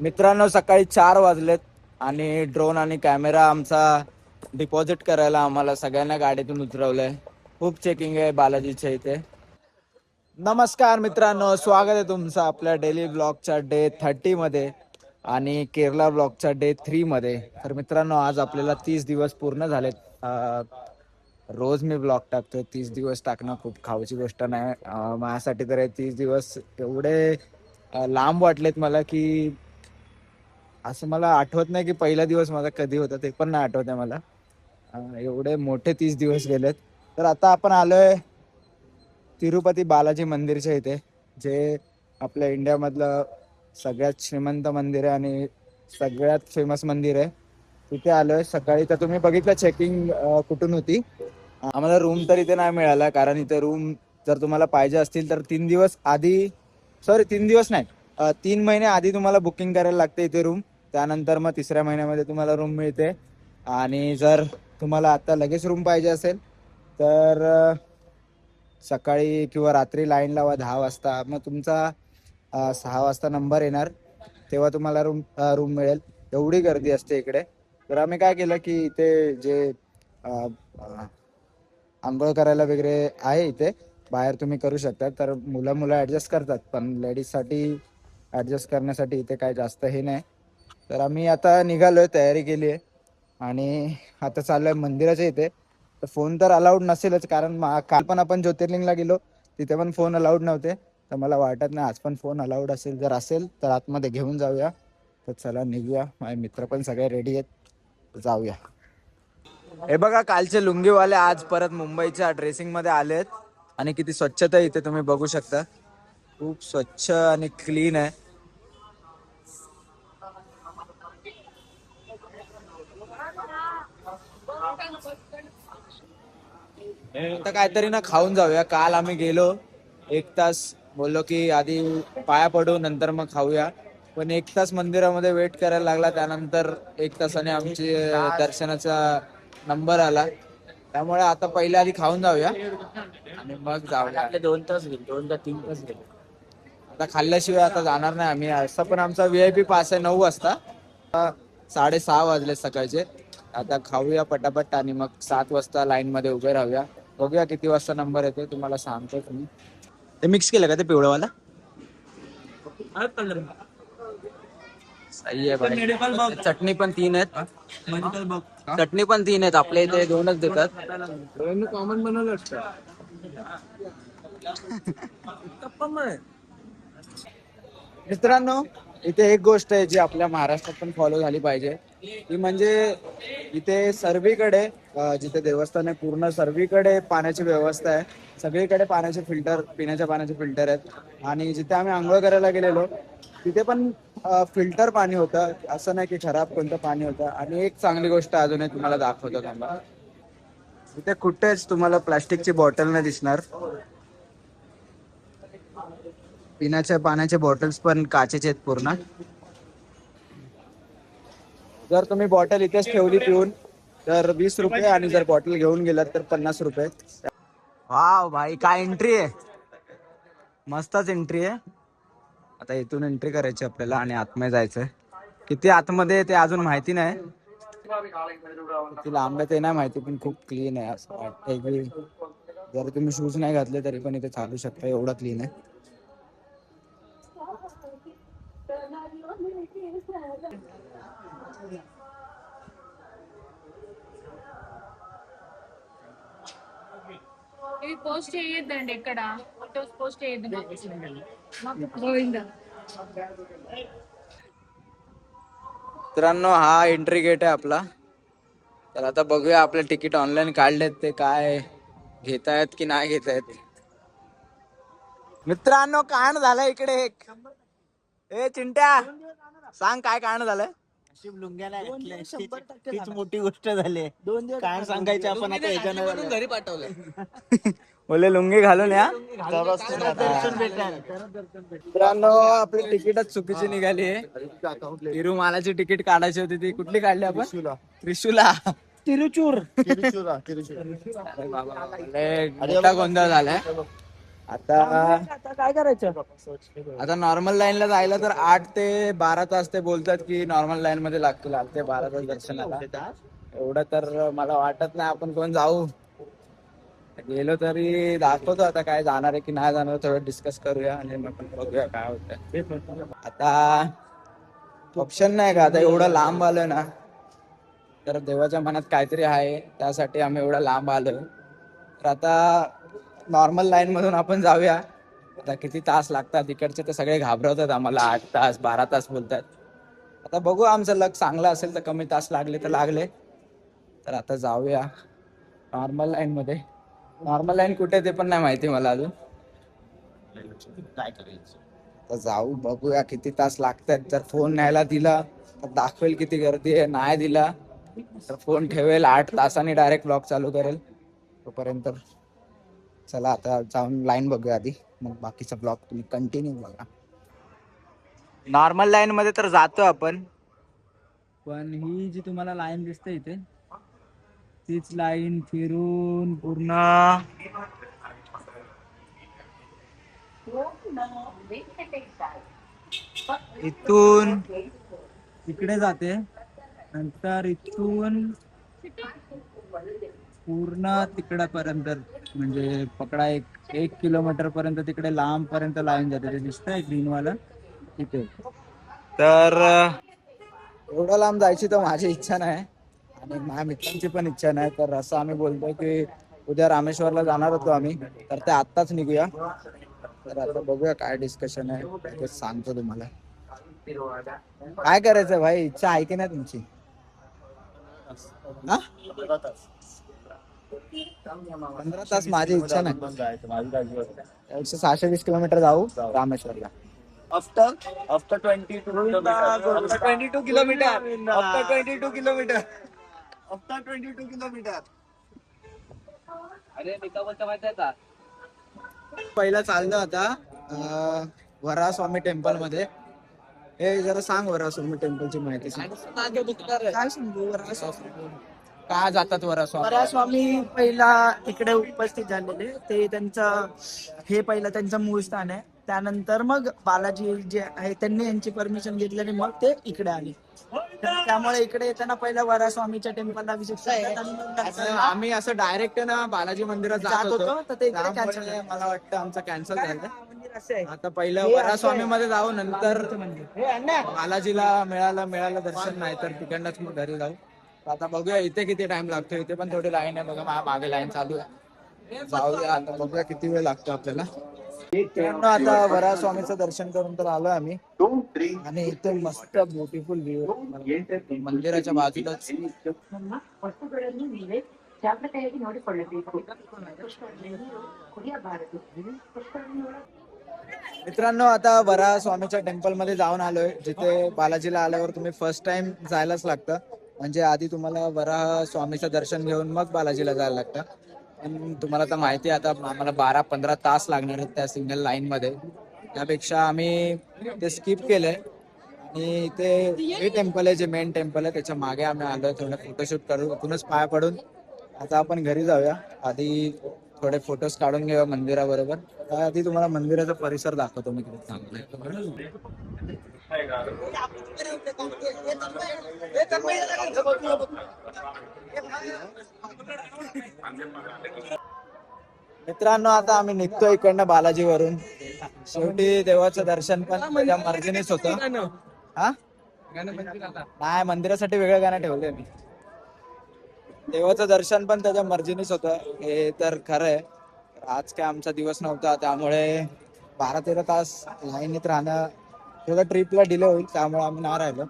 मित्रांनो सकाळी 4 वाजलेत आणि ड्रोन आणि कॅमेरा आमचा डिपॉझिट करायला आम्हाला सगळ्यांना गाडीतून उतरवलंय. खूप चेकिंग आहे बालाजीच्या इथे. नमस्कार मित्रांनो, स्वागत आहे तुमचं आपल्या डेली ब्लॉगच्या डे 30 मध्ये आणि केरला ब्लॉगच्या डे 3 मध्ये. तर मित्रांनो आज आपल्याला 30 दिवस पूर्ण झालेत. रोज मी ब्लॉग टाकतोय. 30 दिवस टाकणं खूप खाऊची गोष्ट नाही माझ्यासाठी. तर हे 30 दिवस एवढे लांब वाटलेत मला की असं मला आठवत नाही की पहिला दिवस माझा कधी होता, ते पण नाही आठवत आहे मला. एवढे मोठे 30 दिवस गेलेत. तर आता आपण आलोय तिरुपती बालाजी मंदिरच्या इथे, जे आपल्या इंडियामधलं सगळ्यात श्रीमंत मंदिर आहे आणि सगळ्यात फेमस मंदिर आहे. तिथे आलोय सकाळी. तर तुम्ही बघितलं चेकिंग कुठून होती. आम्हाला रूम तर इथे नाही मिळाला, कारण इथे रूम जर तुम्हाला पाहिजे असतील तर 3 दिवस आधी, सॉरी 3 दिवस नाही, 3 महिने आधी तुम्हाला बुकिंग करायला लागते इथे रूम. त्यानंतर मग 3ऱ्या महिन्यामध्ये तुम्हाला रूम मिळते. आणि जर तुम्हाला आता लगेच रूम पाहिजे असेल तर सकाळी किंवा रात्री लाईन लावा 10 वाजता. मग तुमचा 6 वाजता नंबर येणार, तेव्हा तुम्हाला रूम मिळेल. एवढी गर्दी असते इकडे. तर आम्ही काय केलं की इथे जे आंघोळ करायला वगैरे आहे इथे बाहेर तुम्ही करू शकता. तर मुलं ॲडजस्ट करतात, पण लेडीजसाठी ॲडजस्ट करण्यासाठी इथे काय जास्त हे नाही. तर आम्ही आता निघालोय, तयारी केली आहे आणि आता चाललोय मंदिराच्या इथे. तर फोन तर अलाउड नसेलच, कारण काल पण आपण ज्योतिर्लिंगला गेलो, तिथे पण फोन अलाउड नव्हते. तर मला वाटत नाही आज पण फोन अलाउड असेल. जर असेल तर आतमध्ये घेऊन जाऊया. तर चला निघूया. माझे मित्र पण सगळे रेडी आहेत, जाऊया. हे बघा कालचे लुंगीवाले आज परत मुंबईच्या ड्रेसिंग मध्ये आलेत. आणि किती स्वच्छता इथे तुम्ही बघू शकता. खूप स्वच्छ आणि क्लीन आहे. आता काहीतरी ना खाऊन जाऊया. काल आम्ही गेलो 1 तास, बोललो की आधी पाया पडू नंतर मग खाऊया. पण 1 तास मंदिरामध्ये वेट करायला लागला. त्यानंतर 1 तासाने आमची दर्शनाचा नंबर आला. त्यामुळे आता पहिले आधी खाऊन जाऊया आणि मग जाऊया. 2 तास गेले, 2 का 3 तास गेले. आता खाल्ल्याशिवाय आता जाणार नाही आम्ही. असं पण आमचा VIP पास आहे 9 वाजता. 6:30 वाजले सकाळचे. आता खाऊया पटापट आणि मग 7 वाजता लाईन मध्ये उभे राहूया. बघूया किती वाजता नंबर येतो, तुम्हाला सांगतो. तुम्ही ते मिक्स केलं का ते पिवळंवाला? सही आहे भाई. चटणी पण 3 आहेत. चटणी पण 3 आहेत. आपल्या इथे 2च देतात. कॉमन बनवलं असतं. मित्रांनो इथे एक गोष्ट आहे जी आपल्या महाराष्ट्रात पण फॉलो झाली पाहिजे, ती म्हणजे इथे सर्वीकडे जिथे देवस्थान आहे पूर्ण सर्वीकडे पाण्याची व्यवस्था आहे. सगळीकडे पाण्याचे फिल्टर, पिण्याच्या पाण्याचे फिल्टर आहेत. आणि जिथे आम्ही आंघोळ करायला गेलेलो तिथे पण फिल्टर पाणी होतं. असं नाही की खराब कोणतं पाणी होतं. आणि एक चांगली गोष्ट अजूनही तुम्हाला दाखवतो थांबा. इथे कुठेच तुम्हाला प्लास्टिकची बॉटल नाही दिसणार. पिण्याच्या पाण्याचे बॉटल्स पण काचेचे आहेत पूर्ण. जर तुम्ही बॉटल इथेच ठेवली पिऊन तर 20 रुपये, आणि जर बॉटल घेऊन गेलात तर 50 रुपये. वाव भाई काय एंट्री आहे, मस्तच एंट्री आहे. आता इथून एंट्री करायची आपल्याला आणि आतमध्ये जायचंय. किती आतमध्ये ते अजून माहिती नाही. किती लांब आहे ते नाही माहिती, पण खूप क्लीन आहे. असं वाटतंय की जर तुम्ही शूज नाही घातले तरी पण इथे चालू शकता, एवढं क्लीन आहे. పోస్ట్ చేయొద్దండి ఎక్కడ ఫోటోస్ పోస్ట్ చేయొద్దు మాకు గోవిందా. मित्रांनो हा एंट्री गेट आहे आपला. तर आता बघूया आपले तिकीट ऑनलाईन काढलेत ते काय घेतायत की नाही घेतायत. मित्रांनो कांड झालं इकडे एक. ए चिंट्या सांग काय कांड झालंय. लुंग्याला हीच मोठी गोष्ट झाली. काय सांगायचं आपण आता याच्यानं घरी पाठवलं. बोले लुंगी घालून या. दर्शन भेटणार. मित्रांनो आपली तिकीटच चुकीची निघाली आहे. तिरुमालाची तिकीट काढायची होती, ती कुठली काढली आपण? त्रिशूला. तिरुचूर. अरे बाबा, लय मोठा गोंधळ झालाय. आता काय करायचं? आता नॉर्मल लाईनला जायला तर 8 ते 12 तास ते बोलतात की नॉर्मल लाईन मध्ये लागतील 8 ते 12 तास दर्शनाला. एवढं तर मला वाटत नाही आपण कोण जाऊ. गेलो तरी दाखवतो आता काय जाणार आहे की नाही जाणार थोडं डिस्कस करूया आणि मग बघूया काय होतं. आता ऑप्शन नाही का आता एवढं लांब आलं ना तर देवाच्या मनात काहीतरी आहे त्यासाठी आम्ही एवढं लांब आलोय. तर आता नॉर्मल लाईन मधून आपण जाऊया. आता किती तास लागतात इकडचे तर सगळे घाबरवतात आम्हाला 8 तास 12 तास बोलतात. आता बघू आमचं लक चांगलं असेल तर कमी तास लागले तर लागले. तर आता जाऊया नॉर्मल लाईन मध्ये. नॉर्मल लाईन कुठे ते पण नाही माहिती मला अजून. काय करायचं? तर जाऊ बघूया किती तास लागतात. जर फोन न्यायला दिला तर दाखवेल किती गर्दी आहे. नाही दिला तर फोन ठेवेल 8 तासांनी डायरेक्ट ब्लॉग चालू करेल. तोपर्यंत चला आता जाऊन लाईन बघूया आधी मग बाकीचा ब्लॉग तुम्ही कंटिन्यू बघा. नॉर्मल लाईन मध्ये तर जातो आपण पण ही जी तुम्हाला लाईन दिसते इथे तीच लाईन फिरून पूर्ण इथून इकडे जाते. नंतर इथून पूर्ण तिकडापर्यंत म्हणजे पकडा 1 किलोमीटर पर्यंत तिकडे लांब पर्यंत लाईन जाते. ते दिसतंय ग्रीन वाला तिथे. तर एवढं लांब जायची तर माझी इच्छा नाही आणि माझ्या मित्रांची पण इच्छा नाही. तर असं आम्ही बोलतोय की उद्या रामेश्वरला जाणार होतो आम्ही तर ते आत्ताच निघूया. तर आता बघूया काय डिस्कशन आहे ते सांगतो तुम्हाला. काय करायचं भाई इच्छा आहे की नाही तुमची? 15 तास माझी इच्छा नाही. 620 किलोमीटर जाऊ रामेश्वरला. After 22 kilometre. अरे मी का बोलतो माहिती आहे का? पहिला चाललो आता वराहस्वामी टेम्पल मध्ये. हे जरा सांग वराहस्वामी टेम्पलची माहिती सांग. काय सांगू? वराहस्वामी का जातात वराहस्वामी? वराहस्वामी पहिला इकडे उपस्थित झालेले. ते त्यांचं हे पहिलं त्यांचं मूळ स्थान आहे. त्यानंतर मग बालाजी जे आहे त्यांनी यांची परमिशन घेतल्याने मग ते इकडे आले. तर त्यामुळे इकडे येताना पहिला वराहस्वामीच्या टेम्पलला विजिट करतात आणि मग नंतर आम्ही असं डायरेक्ट ना बालाजी मंदिरात जात होतो तर ते इकडे त्यामुळे कॅन्सल झालं. मला वाटतं आमचं कॅन्सल झालं. मंदिर असं आहे. आता पहिलं हे असं वराहस्वामी आहे. मध्ये जाऊ नंतर हे अण्णा बालाजीला मिळालं दर्शन नाही तर तिकडनंच मग घरी जाऊ. तर आता बघूया इथे किती टाइम लागतो. इथे पण थोडी लाईन आहे बघा माझ्या मागे लाईन चालू आहे. जाऊया आता बघूया किती वेळ लागतो आपल्याला. मित्रांनो, आता वराहस्वामीचं दर्शन करून तर आलोय आम्ही आणि इथे मस्त ब्युटिफुल व्ह्यू मंदिराच्या बाजूलाच. मित्रांनो आता वराहस्वामीच्या टेम्पल मध्ये जाऊन आलोय जिथे बालाजीला आल्यावर तुम्ही फर्स्ट टाइम जायलाच लागतं. म्हणजे आधी तुम्हाला वराह स्वामीचं दर्शन घेऊन मग बालाजीला जायला लागतं. पण तुम्हाला तर माहिती आहे आता आम्हाला 12-15 तास लागणार आहेत त्या सिंगल लाईन मध्ये. त्यापेक्षा आम्ही ते स्किप केलंय आणि ते हे टेम्पल आहे जे मेन टेम्पल आहे त्याच्या मागे आम्ही आलोय थोडं फोटोशूट करू इथूनच पाया पडून. आता आपण घरी जाऊया. आधी थोडे फोटोज काढून घेऊया मंदिराबरोबर. आधी तुम्हाला मंदिराचा परिसर दाखवतो मी किती चांगला आहे. मित्रांनो आता आम्ही निघतो इकडनं बालाजीवरून. शेवटी देवाचं दर्शन पण त्याच्या मर्जीनेच होतं. हा नाही मंदिरासाठी वेगळं गाणं ठेवलंय मी. देवाचं दर्शन पण त्याच्या मर्जीनेच होतं हे तर खरं आहे. आज काय आमचा दिवस नव्हता त्यामुळे 12-13 तास लाईनीत राहणं थोडं ट्रिपला डिले होईल त्यामुळे आम्ही नाही राहिलो.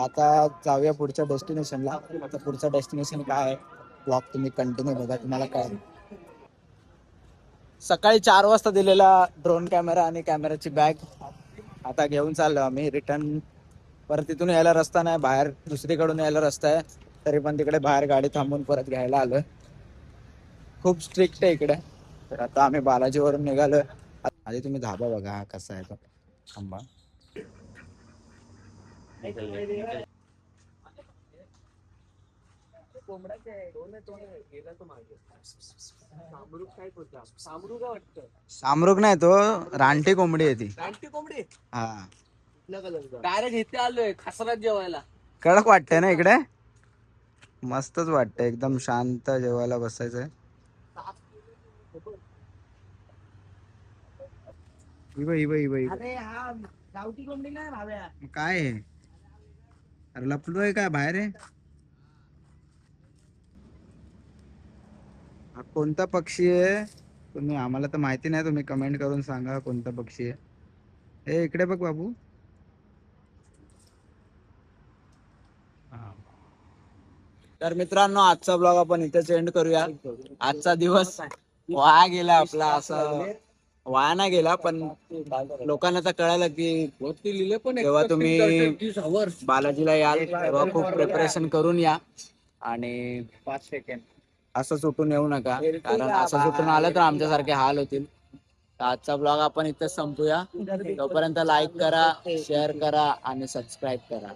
आता जाऊया पुढच्या डेस्टिनेशनला. आता पुढचं डेस्टिनेशन काय आहे ब्लॉग तुम्ही कंटिन्यू बघा तुम्हाला काय. सकाळी 4 वाजता दिलेला ड्रोन कॅमेरा आणि कॅमेराची बॅग आता घेऊन चाललो आम्ही रिटर्न. परत तिथून यायला रस्ता नाही बाहेर दुसरीकडून यायला रस्ता आहे तरी पण तिकडे बाहेर गाडी थांबून परत घ्यायला आलोय. खूप स्ट्रिक्ट आहे इकडे. तर आता आम्ही बालाजीवरून निघालोय. आधी तुम्ही धाबा बघा कसा आहे तो. थांबा सामरूक नाही तो रानटी कोंबडी आहे ती. कोंबडी हा डायरेक्ट इथे आलोय खसरात जेवायला. कडक वाटतंय ना इकडे, मस्तच वाटतंय एकदम शांत जेवायला बसायचंय. अरे हा गावठी कोंबडी नाही भाव्या. काय आहे? अरे लपलोय काय बाहेर आहे? हा कोणता पक्षी आहे? तुम्ही आम्हाला तर माहिती नाही, तुम्ही कमेंट करून सांगा कोणता पक्षी आहे. हे इकडे बघ बाबू. तर मित्रांनो आजचा ब्लॉग आपण इथेच एंड करूया. आजचा दिवस वाया गेला आपला, असं वाया नाही गेला पण लोकांना तर कळालं की तेव्हा तुम्ही बालाजीला याल तेव्हा खूप प्रिपरेशन करून या आणि 5 सेकंड असं सुटून येऊ नका, कारण असं सुटून आलं तर आमच्यासारखे हाल होतील. तर आजचा ब्लॉग आपण इथेच संपूया. तोपर्यंत लाईक करा, शेअर करा आणि सबस्क्राईब करा.